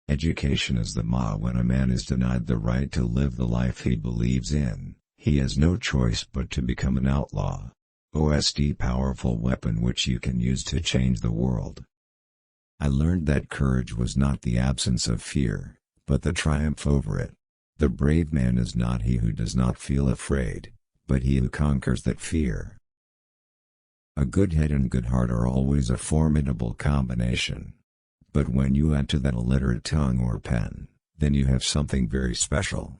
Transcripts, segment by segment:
Education is the Ma. When a man is denied the right to live the life he believes in, he has no choice but to become an outlaw. OSD, powerful weapon which you can use to change the world. I learned that courage was not the absence of fear, but the triumph over it. The brave man is not he who does not feel afraid, but he who conquers that fear. A good head and good heart are always a formidable combination. But when you add to that a literate tongue or pen, then you have something very special.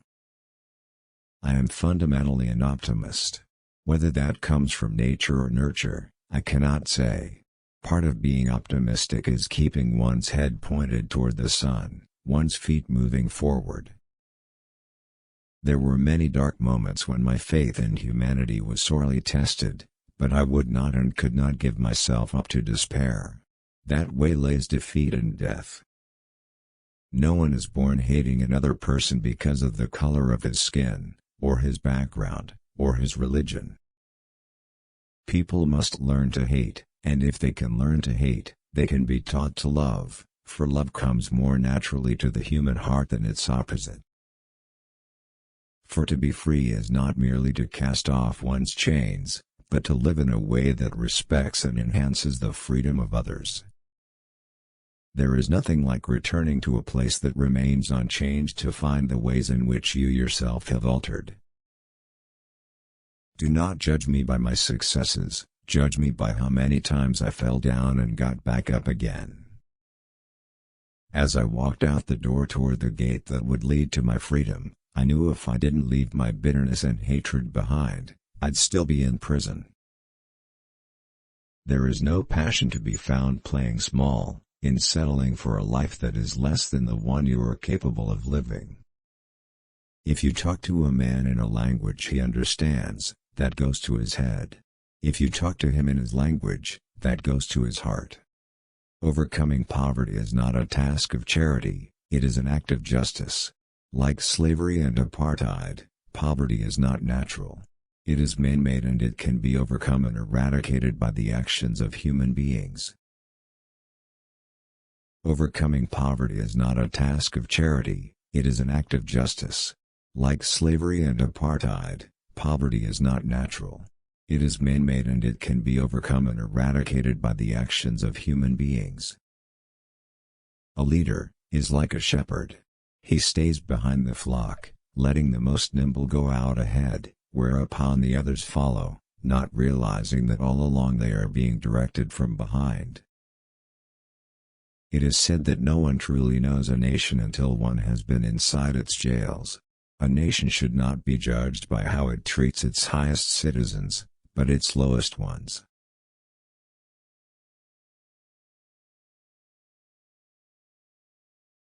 I am fundamentally an optimist. Whether that comes from nature or nurture, I cannot say. Part of being optimistic is keeping one's head pointed toward the sun, one's feet moving forward. There were many dark moments when my faith in humanity was sorely tested, but I would not and could not give myself up to despair. That way lays defeat and death. No one is born hating another person because of the color of his skin, or his background, or his religion. People must learn to hate, and if they can learn to hate, they can be taught to love, for love comes more naturally to the human heart than its opposite. For to be free is not merely to cast off one's chains, but to live in a way that respects and enhances the freedom of others. There is nothing like returning to a place that remains unchanged to find the ways in which you yourself have altered. Do not judge me by my successes, judge me by how many times I fell down and got back up again. As I walked out the door toward the gate that would lead to my freedom, I knew if I didn't leave my bitterness and hatred behind, I'd still be in prison. There is no passion to be found playing small, in settling for a life that is less than the one you are capable of living. If you talk to a man in a language he understands, that goes to his head. If you talk to him in his language, that goes to his heart. Overcoming poverty is not a task of charity, it is an act of justice. Like slavery and apartheid, poverty is not natural. It is man-made and it can be overcome and eradicated by the actions of human beings. Overcoming poverty is not a task of charity, it is an act of justice. Like slavery and apartheid, poverty is not natural. It is man-made and it can be overcome and eradicated by the actions of human beings. A leader is like a shepherd. He stays behind the flock, letting the most nimble go out ahead, whereupon the others follow, not realizing that all along they are being directed from behind. It is said that no one truly knows a nation until one has been inside its jails. A nation should not be judged by how it treats its highest citizens, but its lowest ones.